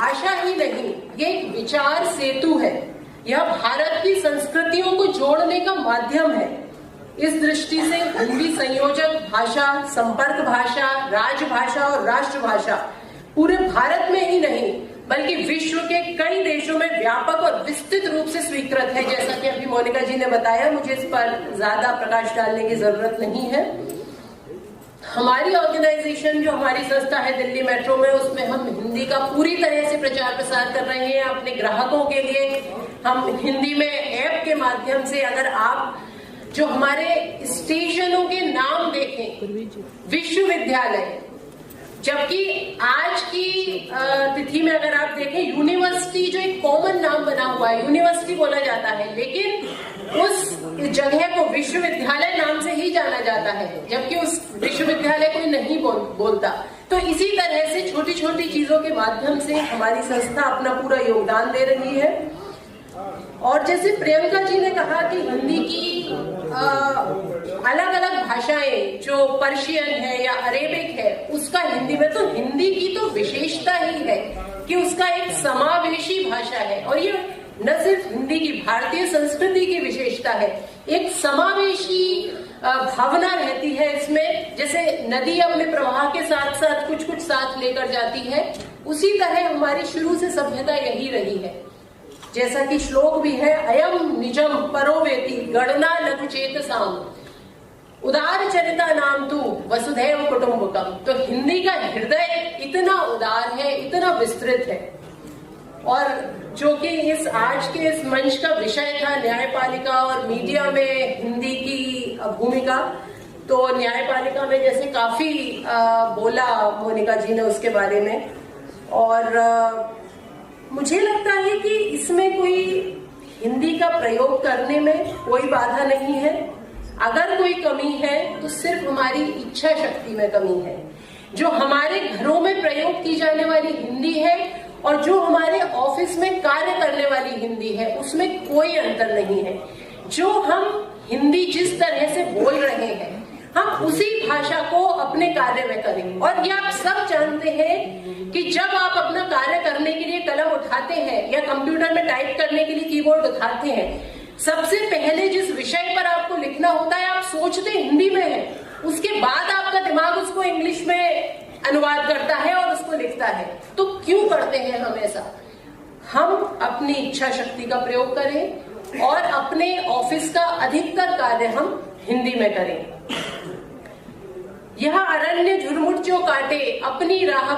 भाषा ही नहीं, ये एक विचार सेतु है। यह भारत की संस्कृतियों को जोड़ने का माध्यम है। इस दृष्टि से हिंदी संयोजक भाषा, संपर्क भाषा, राजभाषा और राष्ट्रभाषा पूरे भारत में ही नहीं बल्कि विश्व के कई देशों में व्यापक और विस्तृत रूप से स्वीकृत है। जैसा कि अभी मोनिका जी ने बताया, मुझे इस पर ज्यादा प्रकाश डालने की जरूरत नहीं है। हमारी ऑर्गेनाइजेशन, जो हमारी संस्था है दिल्ली मेट्रो में, उसमें हम हिंदी का पूरी तरह से प्रचार प्रसार कर रहे हैं। अपने ग्राहकों के लिए हम हिंदी में ऐप के माध्यम से, अगर आप जो हमारे स्टेशनों के नाम देखें, विश्वविद्यालय, जबकि आज की तिथि में अगर आप देखें, यूनिवर्सिटी जो एक कॉमन नाम बना हुआ है, यूनिवर्सिटी बोला जाता है, लेकिन उस जगह को विश्वविद्यालय नाम से ही जाना जाता है, जबकि उस विश्वविद्यालय को नहीं बोलता। तो इसी तरह से छोटी छोटी चीजों के माध्यम से हमारी संस्था अपना पूरा योगदान दे रही है। और जैसे प्रियंका जी ने कहा कि हिंदी की अलग अलग भाषाएं, जो पर्शियन है या अरेबिक है, उसका हिंदी में, तो हिंदी की तो विशेषता ही है कि उसका एक समावेशी भाषा है। और ये न सिर्फ हिंदी की, भारतीय संस्कृति की विशेषता है, एक समावेशी भावना रहती है इसमें। जैसे नदी अपने प्रवाह के साथ साथ कुछ कुछ साथ लेकर जाती है, उसी तरह हमारी शुरू से सभ्यता यही रही है। जैसा कि श्लोक भी है, अयम निजम परोवेति गणना लघु चेतसाम उदार चरिता नाम तू वसुधैव कुटुंबकम। तो हिंदी का हृदय इतना उदार है, इतना विस्तृत है। और जो कि इस आज के इस मंच का विषय था, न्यायपालिका और मीडिया में हिंदी की भूमिका, तो न्यायपालिका में जैसे काफी बोला मोनिका जी ने उसके बारे में। और मुझे लगता है कि इसमें कोई हिंदी का प्रयोग करने में कोई बाधा नहीं है। अगर कोई कमी है तो सिर्फ हमारी इच्छा शक्ति में कमी है। जो हमारे घरों में प्रयोग की जाने वाली हिंदी है और जो हमारे ऑफिस में कार्य करने वाली हिंदी है, उसमें कोई अंतर नहीं है। जो हम हिंदी जिस तरह से बोल रहे हैं, हम उसी भाषा को अपने कार्य में करें। और ये आप सब जानते हैं कि जब आप अपना कार्य करने के लिए कलम उठाते हैं या कंप्यूटर में टाइप करने के लिए कीबोर्ड उठाते हैं, सबसे पहले जिस विषय पर आपको लिखना होता है, आप सोचते हिंदी में है, उसके बाद आपका दिमाग उसको इंग्लिश में अनुवाद करता है और उसको लिखता है। तो क्यों करते हैं हम ऐसा? हम अपनी इच्छा शक्ति का प्रयोग करें और अपने ऑफिस का अधिकतर कार्य हम हिंदी में करें। यह अरण्य झुरमुट जो काटे, अपनी राह